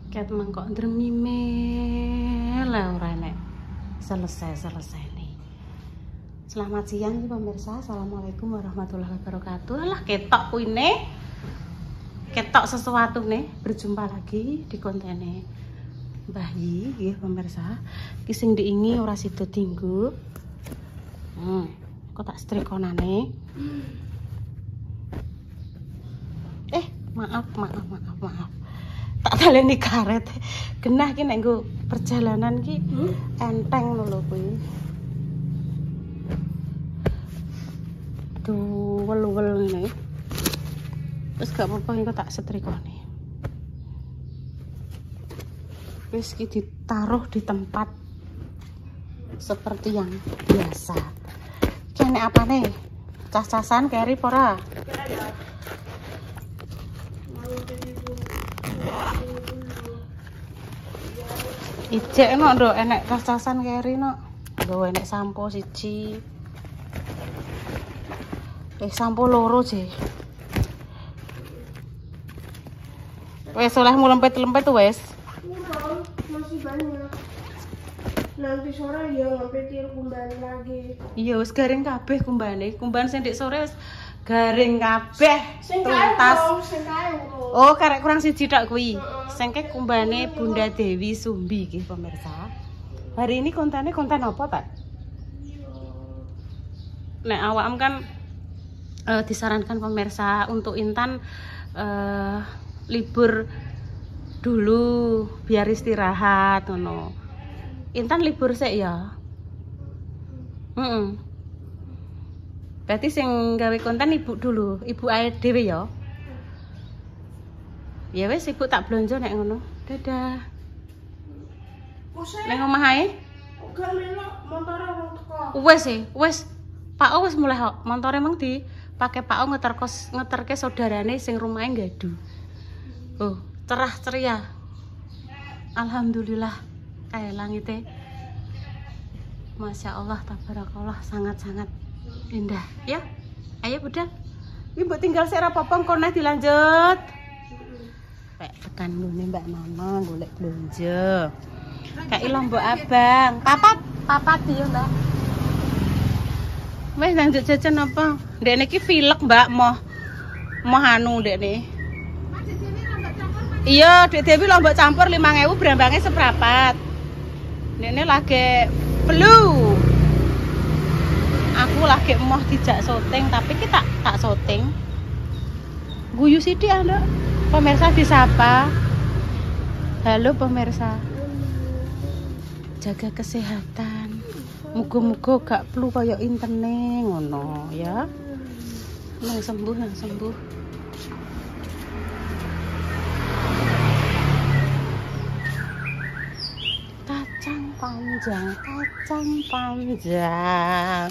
Ket mangkok ndremimel ora nek selesai nih. Selamat siang nih pemirsa. Assalamualaikum warahmatullahi wabarakatuh. Lah ketok kuine. Ketok sesuatu nih. Berjumpa lagi di kontene Mbah Yi nggih pemirsa. Ki sing diingi ora sida dinggo. Kok tak strikonane. Maaf. Tak taleni karet. Genah ki nek nggo perjalanan ki enteng lho kuwi. Tuh wel-wel ngene. Wis gak apa-apa engko tak setrikone. Wis ki ditaruh di tempat seperti yang biasa. Kene apane? Cas-casan keri ora? Ijek no ndo enek cas-casan keri no. Nggo enek sampo siji. Sampo loro je. Wes olehmu lempet-lempet wes. Masih banyak. Nanti sore ya ngampetir kumbang lagi. Iya wis garing kabeh kumbane. Kumban sing ndek sore wis garing kabeh. Tuntas. Oh, karek kurang siji tok kuwi. Sengke kumbane Bunda Dewi Sumbi nggih pemirsa. Hari ini konten apa, Pak? Nek awakam kan disarankan pemirsa untuk Intan libur dulu biar istirahat ngono. Intan libur sik ya. Berarti sing gawe konten ibu dulu, ibu ae dhewe ya. Ya wis ibu tak blonjo nek ngono. Dadah. Nang omah ae? Gak melok montore wong teko. Wis. Pak O wis mulai kok. Montore mung dipake Pak O ngeterke saudarane sing rumahe ngadu. Oh, cerah ceria. Alhamdulillah. Kayak langite. Masya Allah, tabarakallah, sangat-sangat indah. Ya, ayo budal. Ibu tinggal sik ra apa-apa kono dilanjut. Kayak tekan ngene Mbak Mama golek blonjo. Kayak lombok abang. Papat yo, Mbak. Wes lanjut jajan apa? Ndekne iki vilek, Mbak, moh anu ndekne. Iya, Dek Dewi lombok campur 5.000 brambangnya seprapat. Ndekne lagi flu. Aku lagi mau dijak syuting tapi kita tak syuting. Guyu sithik Anda. Pemirsa disapa. Halo pemirsa. Jaga kesehatan. Muga-muga gak flu kaya intene ngono ya. Nang sembuh. Kacang panjang.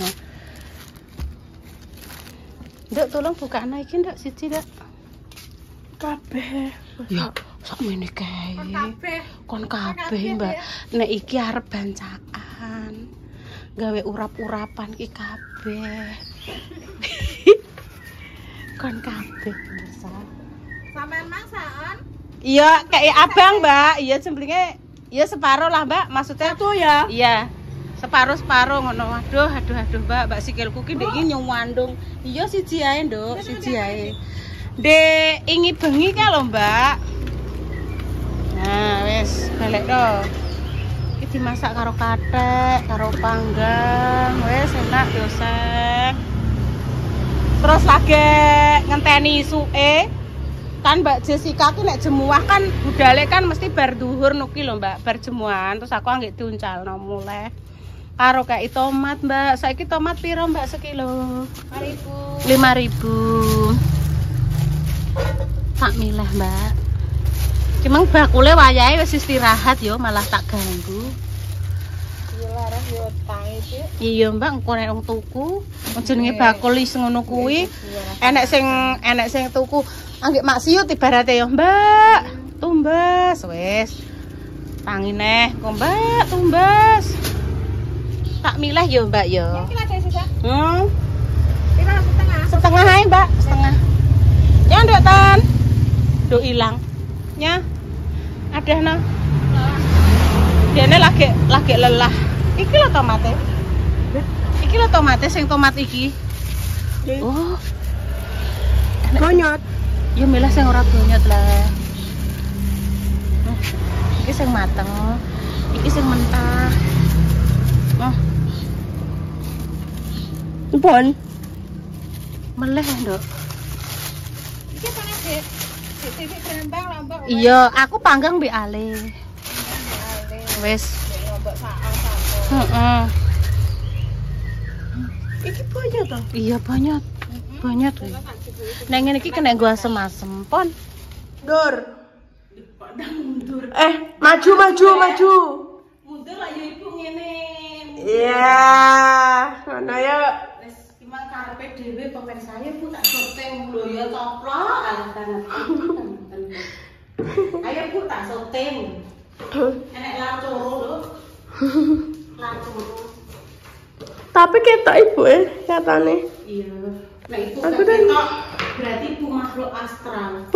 Nduk tolong bukaan iki ndak siji ndak. Kabeh. Ya, sakmene kae. Kon kabeh, Mbak. Nek iki arep bancaan. Gawe urap-urapan iki kabeh. Kon kabeh, pemirsa. Sampean masakan? Iya, kayak abang, Mbak. Iya, jemblinge ya separuh lah, Mbak. Maksudnya satu ya? Iya. Separuh ngono. Aduh, Mbak sikilku ki ndek iki nyuwandung. Iya siji ae, Nduk, siji ae. Dek ingi bengi ka lho, Mbak. Nah, wis balik to. Iki dimasak karo kathek, karo panggang. Wis enak yo, Sek. Terus lagi ngenteni isuke. Kan Mbak Jessica ki nek jemuah kan budale kan mesti bar duhur nuki lho, Mbak, bar jemuahan terus aku anggek diuncalno muleh. Karo kayak tomat, Mbak. Saiki tomat piro, Mbak, sekilo? 5.000. Tak milih, Mbak. Cuma bakule wayahe wis istirahat yo, malah tak ganggu. Iya larang yo tangi iki. Iya, Mbak, engko nek wong tuku, jenenge bakul is ngono kuwi. Enek sing tuku anggek maksiut ibarate yo, Mbak. Tumbas wis. Tangi neh, kok Mbak, tumbas. Tak milih yo, Mbak yo. Iki lagi sisa. 5,5. Setengah aja, Mbak, setengah. Ya, nduk Tan. Duh hilang. Ya. Ada no. Dene lagi lelah. Iki lho tomate. Iki lho tomate sing tomat iki. Oh. Bonyot. Ya milih sing ora bonyot lah. Iki sing mateng. Iki sing mentah. Oh. Pon. Meleh, Nduk. Iki panas sih. Sik grembang lombok. Iya, aku panggang mbek Ale. Wes. Lombok sak-sak. Heeh. Iki bonyot to? Iya banyak. Banyak tuh. Neng ngene iki kena gua asem-asem, Pon. Dur. Maju. Mundur lah ya ibu ngene. Iya. Ngono ya. Wis timang karepe dhewe pemirsa Bu tak syuting lho ya coplok alasan. Ayo Bu tak syuting. Enek lacoro lho. Lacoro. Tapi ketok ibu katane. Iya. Nah itu ketok berarti Bu makhluk astral.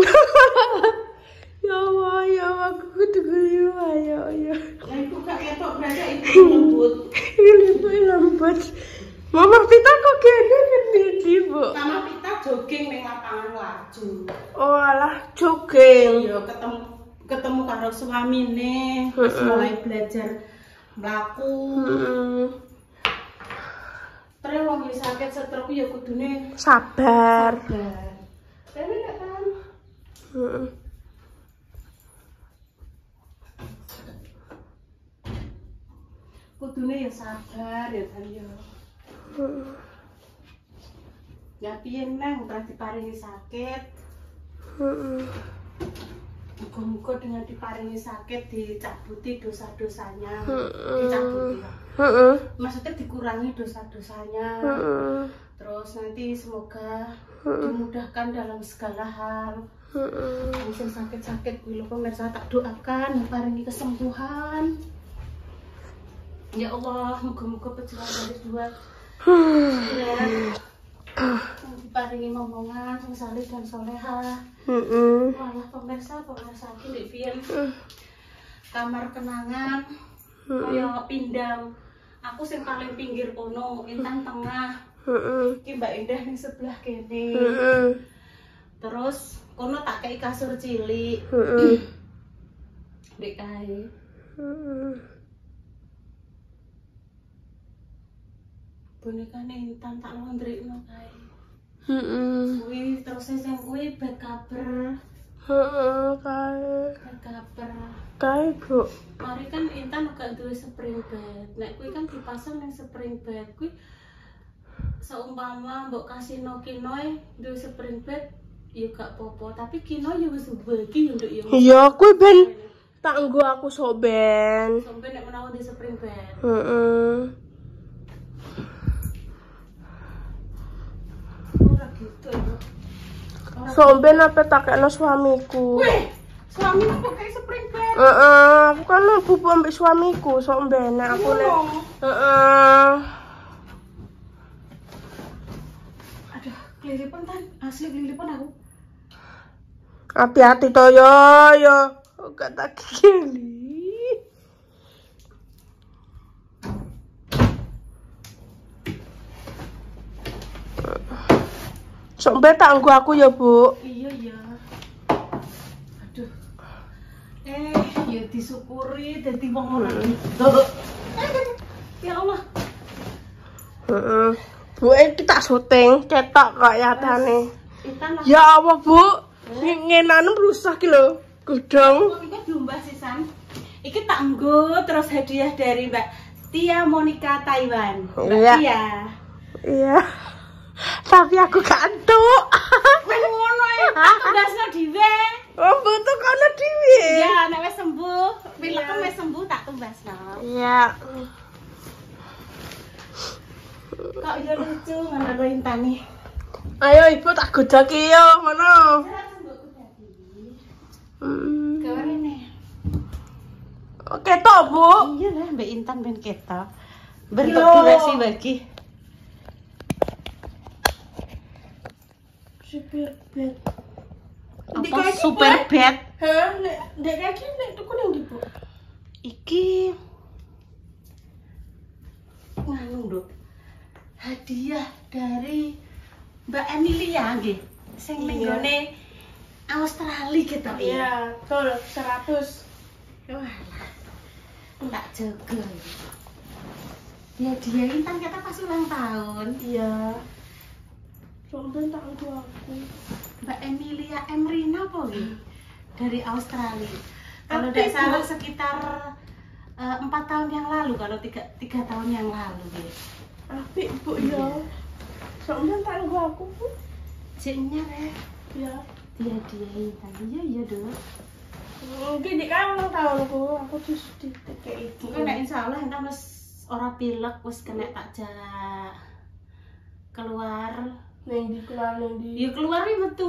Ya Allah, aku kudu guyu ayo. Lah itu gak ketok berarti itu lembut. Ini lembut. Mama Pita kok kene ndi, Bu? Sama kita jogging ning lapangan laju. Oh, alah jogging. Iya, ketemu karo suamine, terus mulai belajar mlaku. Terus wong sakit stroke ya kudune Sabar. Tapi nek kan. Kudune ya sabar ya kan ya. Ya piye nang ora diparingi sakit. Muga-muga dengan diparingi sakit dicabuti dosa-dosanya. Dicabuti. Maksudnya dikurangi dosa-dosanya. Terus nanti semoga dimudahkan dalam segala hal. Yang sakit-sakit kuwi lho pemirsa tak doakan paringi kesembuhan. Ya Allah, moga-moga pejuang dari dua. Diparingi momongan sing saleh dan soleha. Walah pemirsa iki ndek piye? Kamar kenangan kaya pindang. Aku sing paling pinggir kono, Intan tengah. Iki Mbak Indah ning sebelah kene. Terus kono tak kei kasur cilik. Ndek kae. Bonekane Intan tak londrikno kae. Kuwi terus sing kuwi bed cover. Kae. Bed cover. Kae, Bu. Mari kan Intan uga duwe spring bed. Nek kuwi kan dipasang ning spring bed kuwi seumpama mbok kasino kinoe duwe spring bed ya gak apa-apa, tapi kino ya wis bagi yo nduk yo. Iya, kuwi ben tak nggo aku sok ben. Sampe nek menawa di spring bed. Somben apa tak kena suamiku. Wih, suamimu kok kayak spring bed? Aku kan bubu ambek suamiku, somben aku nek. Aduh, keliripan Tan, asli keliripan aku. Hati-hati to yo. Gak tak kili. Somben tak nggo aku ya, Bu. Iya. Aduh. Ya disyukuri dadi wong ora gitu. Ya Allah. Bu, iki tak syuting, cetok kok nyatane. Intan Ya Allah, Bu. Ngenanem rusak iki lho. Godhong. iki diumbah sisan. Iki tak nggo terus hadiah dari Mbak Tia Monica Taiwan. Mbak Tia. Iya. Tapi aku gak entuk. Wis ngono ya. Tugasno dhewe. Oh, butuh kono dhewe. Iya, nek wis sembuh, pilekmu wis sembuh tak tumbasno. Iya. Kok yo lucu ngono lho Intani. Ayo Ibu tak godaki yo ngono. Gawane. Oke toh, Bu. Iya lah Mbak Intan ben ketok. Bentuk durasi bagi. Super bed. Apa super bed? Hah, nek kaki nek tuku ning ndi, Bu? Iki nganu Nduk. Hadiah dari Mbak Emilia nggih. Sing ning gone Australia gitu ya. Iya, betul 100. Wah. Tak jaga. Ya dia Intan kita pas ulang tahun. Iya. Sampai tak aku. Mbak Emilia Emrina apa nggih? Dari Australia. Kalau Tapi, tidak salah Bu, sekitar 4 tahun yang lalu, kalau 3 tahun yang lalu nggih. apik, Bu, ya. Sampai tak aku, Bu. Jeknya Ya. dia Intan. Iya Dok. Mungkin di kan ulang tahunku, aku terus ditekei itu. Mungkin nek insyaallah Intan wis ora pilek, wis kena takjak keluar. Neng di keluar neng di. Ya keluar iki metu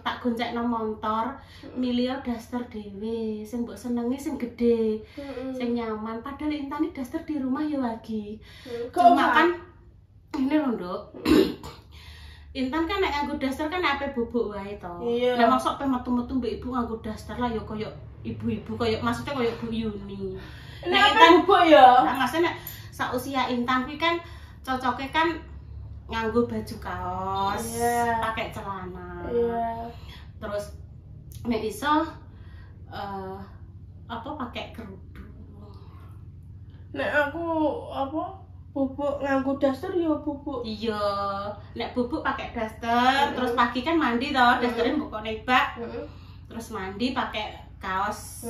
tak goncekno motor, milih daster dhewe, sing mbok senengi sing gede, sing nyaman. Padahal Intan iki daster di rumah ya lagi. Cuma kan ini lho, Nduk. Intan kan nek nganggo daster kan ape bubuk wae to. Iya. Lah mosok pe metu-metu mbek ibu nganggo daster lah ya koyo ibu-ibu, koyo maksudnya koyo Bu Yuni. Nek Intan bubuk ya. Nah, maksudnya nek sausia Intan kuwi kan cocoke kan nganggo baju kaos, Iya. pakai celana. Iya. Terus nek iso apa pakai kerudung. Nek aku apa? Bubuk nganggo daster ya bubuk. Iya, nek bubuk pakai daster, terus pagi kan mandi toh, dasternya mbok nebak. Terus mandi pakai kaos.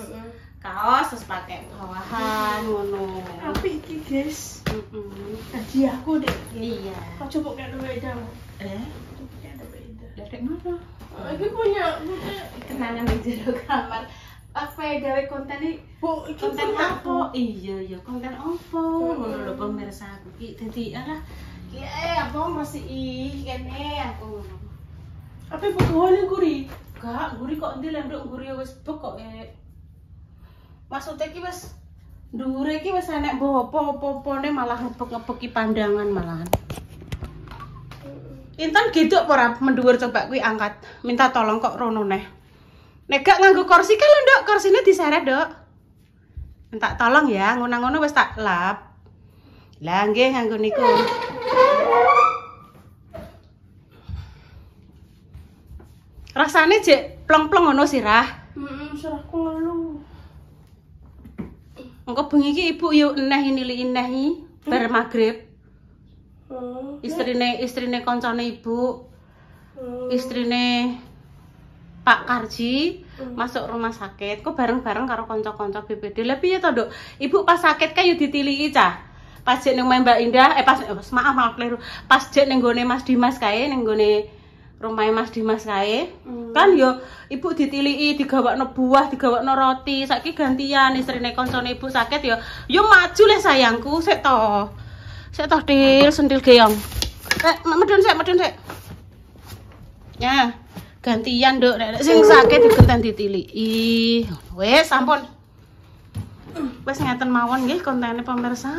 Kaos terus pakai bawahan ngono. Apik iki, guys. Hadiahku deh. Iya. Kau coba kayak duit dong. Coba kayak duit dong. Dari mana? Aku punya Kenangan di jero kamar. Apa ya gawe konten ini? Bu, iki Konten apa? apa? Iya, konten apa? Ngono lho pemirsa aku ki. Dadi alah ki apa mresiki kene aku ngono. Apa pokoknya guri? Gak, guri kok endi lenduk guri wis pokoke. Maksudnya ki wis dhuwure ki wis enek apa-apane malah ngepek-ngepeki pandangan malahan. Intan gedok apa ora mendhuwur coba kuwi angkat. Minta tolong kok rono neh. Nek gak nganggo kursi kan lho, Nduk, kursine diseret, Nduk. Minta tolong ya, ngono-ngono wis tak lap. Lah nggih nganggo niku. Rasane jek plong-plong ngono sirah. Serahku ngeluh. Engko bengi iki ibu yo eneh nili-enehi bar magrib. Istrine koncone ibu. Istrine Pak Karji masuk rumah sakit. Kok bareng-bareng karo kanca-kanca BPD. Lah piye to, Nduk? Ibu pas sakit kan yo ditiliki cah. Pas jek ning Mbak Indah, maaf kleru. Pas jek ning gone Mas Dimas kae, ning gone rumahe Mas Dimas kae. Kan yo ibu ditiliki, digawakno buah, digawakno roti. Saiki gantian istrine kancane ibu sakit yo maju le sayangku, sik to. Sik to Til, sentil geyong. Medun sik. Ya, gantian Nduk, nek sing sakit digenten ditiliki. Wis sampun. Wis ngeten mawon nggih kontene pemirsa.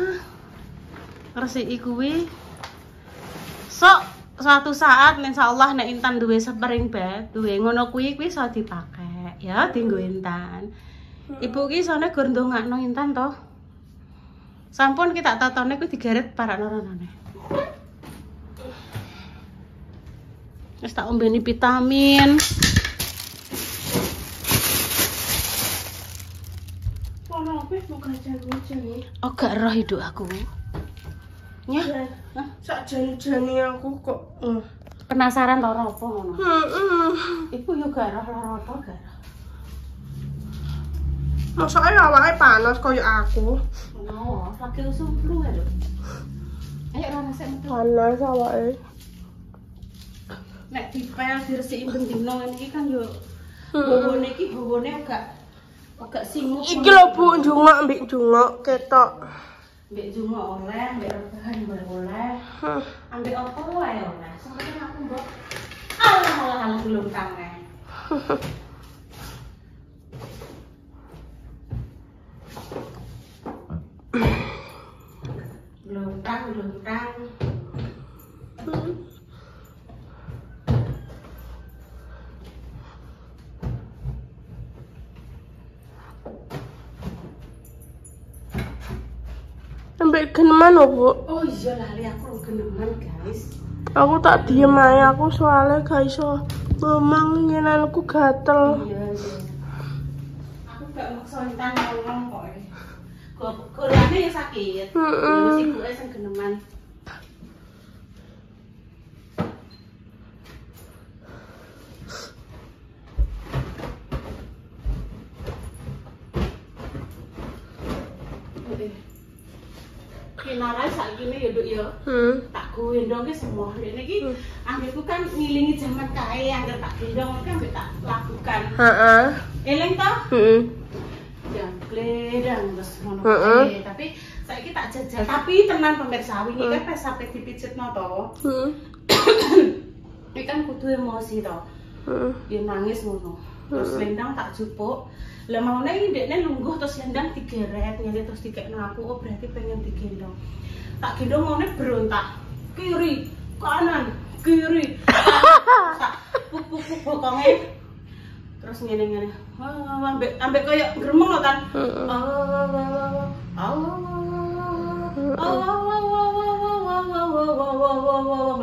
Resiki kuwi. Sok suatu saat insyaallah nek Intan duwe spring bed, duwe ngono kuwi iso dipakai ya dienggo Intan. Ibu ki sone gur ndongakno Intan to. Sampun kita tatone kuwi digaret parakno-ronone. Wis tak ombeni vitamin. Ono apa bukan jan-jan. Oh gak roh hidup aku. Ya. Sak jan-jane aku kok. Penasaran lara apa ngono. Ibu yo gak roh lara apa gak roh. Masake awake panas koyo aku. Ngono, lagi usum flu ya, Lho. Ayo ora sik metu. Panas awake. Nek dipel diresiki bendino ngene iki kan yo bobone iki bobone agak singut. Iki lho Bu, njungok mbek njungok ketok. Mbek jungo oleh, mbek rebahan oleh. Ambek apa wae oleh. Soale aku mbok alah belum kangen. Belum tang. ambek geneman opo? Oh iya lali aku geneman guys. Aku tak diem ae aku soalnya gak iso ngomong nyenanku gatel. Iya. Aku gak maksa entan ngomong kok. Golane ya sakit. Terus ibuke sing geneman. Kinarai saiki ya Duk ya. Tak gendong ki semua. Dene iki anggitku kan ngilingi jaman kae angger tak gendong kan tak lakukan. Heeh. Eling to? Heeh. Jangkledang terus ngono kae. Tapi saiki tak jajal. Tapi tenan pemirsa wingi kan pas sampe dipijitno to. Heeh. Iki kan kudu emosi to. Heeh. Ya nangis ngono. Terus lendang tak jupuk. Lah maune iki ndekne lungguh terus lendang digeret nyali terus dikekno aku. Oh berarti pengen digendong. Tak gendong maune berontak. Kiri, kanan, kiri. Tak puk bokonge. Terus ngene-ngene. Ambek koyo gremeng lho kan.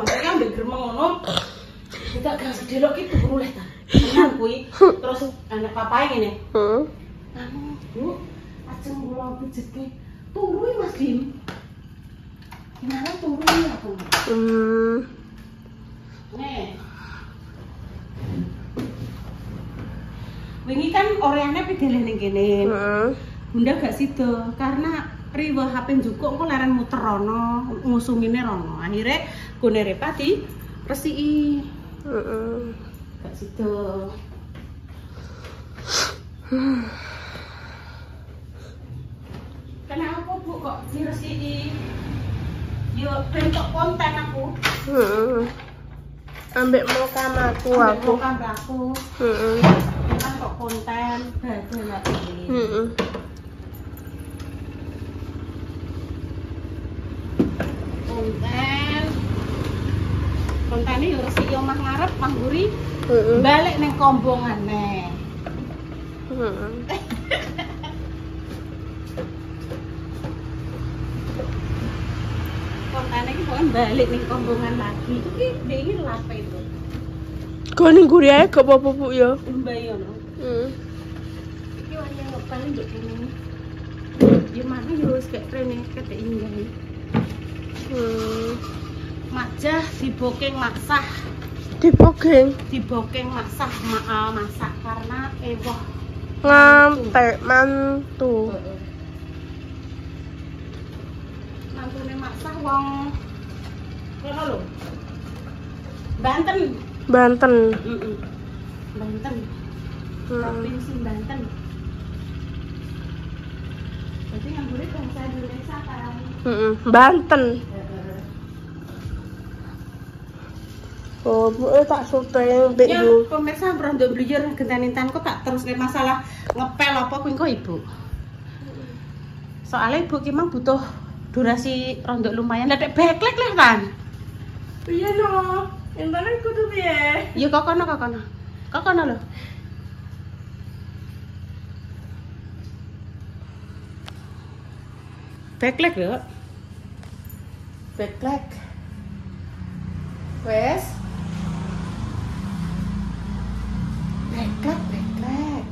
Makanya ambek gremeng ngono. Kita gak sedelok ki turu leh ta. Tenan kuwi. Terus anak papae ngene. Anu, Bu, ajeng kula pijetke. Turu Mas Dim. Gimana turu aku? Nih. Wingi kan oreane pidele ning kene. Bunda gak sida karena riwah HP njukuk engko leren muter rono, ngusumine rono. Akhire gone repati resiki. Gak sida. Kenapa Bu kok diresiki? Yo bentuk konten aku. Ambek mau kamarku aku. Ambek mau kamarku. Kan kok konten badhe lagi. Kontene yo resiki omah ngarep mangguri. Balik ning kombongane. Kontane iki kok balik ning kombongan lagi. Iki iki lape itu. Kok ning guri ae gak apa-apa Bu ya. Mbayo no. Iki wayang ngepal nduk kene. Ya mana yo wis gak trene ketek inggih. Majah dibokeng maksah. Dibokeng maksah masak karena ewoh ngantek mantu. Mantune maksah wong kono lho. Banten. Banten. Provinsi Banten. Jadi yang boleh bangsa Indonesia kan. Banten. Oh, Bu tak syuting mbek yo. Pemirsa rondo bliyur genteni tanku tak terus masalah ngepel apa kuwi kok Ibu. Soalnya Ibu ki mang butuh durasi rondo lumayan. Lah nek backlight lah kan. Iya no. Entane kudu piye? Yo kok kono. Kok kono lho. Backlight lho. Backlight. Wes. Backlight.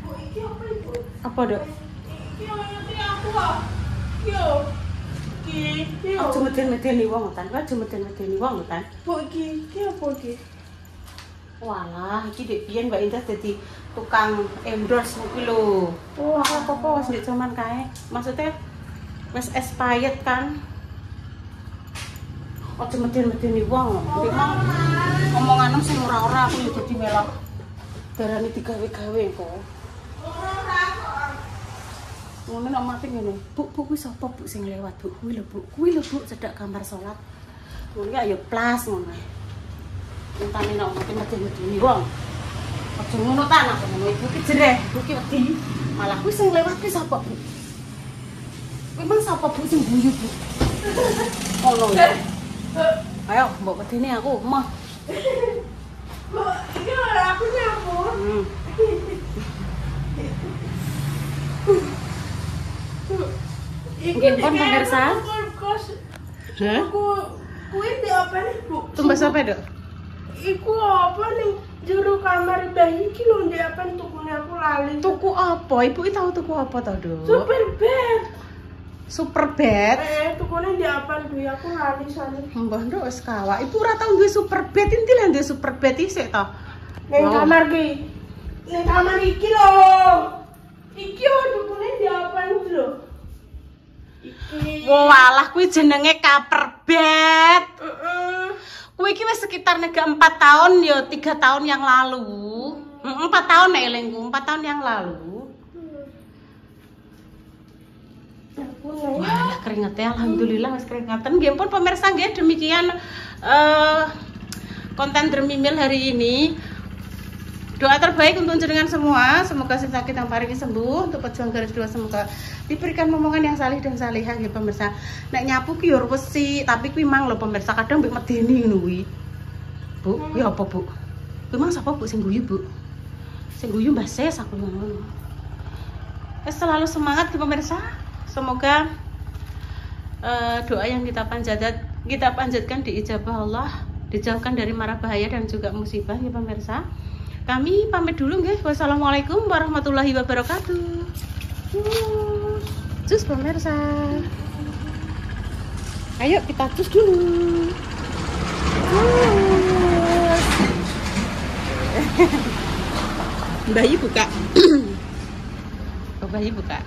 Oh, iki apa Ibu? Apa, Dok? Iki ngerti aku ah. Yo. Iki. Aja meden-medeni wong tan. Aja meden-medeni wong tan. Bu iki apa iki? Walah, iki dek biyen Mbak Indah dadi tukang endorse kuwi lho. Oh, apa-apa wis ndek jaman kae. Maksudnya wis expired kan. Aja meden-medeni wong. Memang omongan sing ora-ora aku yo dadi melok. Darane digawe-gawe kok. Ngono nek mati ngene. Bu kuwi sapa Bu sing lewat, Bu? Kuwi lho, Bu, cedak kamar salat. Ngono ya plas ngono. Entane nek mati mati wong. Aja ngono ta nek ngono ibu ki jereh, ibu ki wedi. Malah kuwi sing lewat ki sapa, Bu? Kuwi mang sapa Bu sing guyu, Bu? Ngono ya. Ayo, mbok wedine aku, mah. Bu, iki ora aku nyambut. Nggih pun pemirsa. Hah? Kuwi di apa nih, Bu? Tumbas apa, Dok? Iku apa nih? Juru kamar bayi iki lho ndek apa tukune aku lali. Tuku apa? Ibu tahu tuku apa to, Dok? Super bed. Super bed. Tukune ndek apa duwe aku lali sane. Mbah Nduk wis kawak. Ibu ora tau duwe super bed, inti lah duwe super bed isik to. Ning kamar ki. Ning kamar iki lho. Iki lho tukune ndek apa iki lho. Iki. Walah kuwi jenenge cover bed. Kuwi iki wis sekitar nega 4 tahun ya, 3 tahun yang lalu. 4 tahun nek elingku, 4 tahun yang lalu. Wah, keringetnya alhamdulillah wis keringatan. Nggih pun pemirsa nggih demikian konten Dermimil hari ini. Doa terbaik untuk jenengan semua, semoga si sakit yang paling sembuh. Untuk pejuang garis 2 semoga diberikan momongan yang salih dan salihah ya pemirsa. Nek nyapu ki yo wesi, tapi kuwi mang lho pemirsa kadang mbek medeni ngono kuwi. Bu, ya apa, Bu? Kuwi mang sapa Bu sing guyu, Bu? Sing guyu Mbah Ses aku ngono. Selalu semangat ya pemirsa. Semoga doa yang kita panjatkan diijabah Allah, dijauhkan dari mara bahaya dan juga musibah ya pemirsa. Kami pamit dulu nggih. Wassalamualaikum warahmatullahi wabarakatuh. Cus pemirsa. Ayo kita cus dulu. Bayi buka. Bayi buka.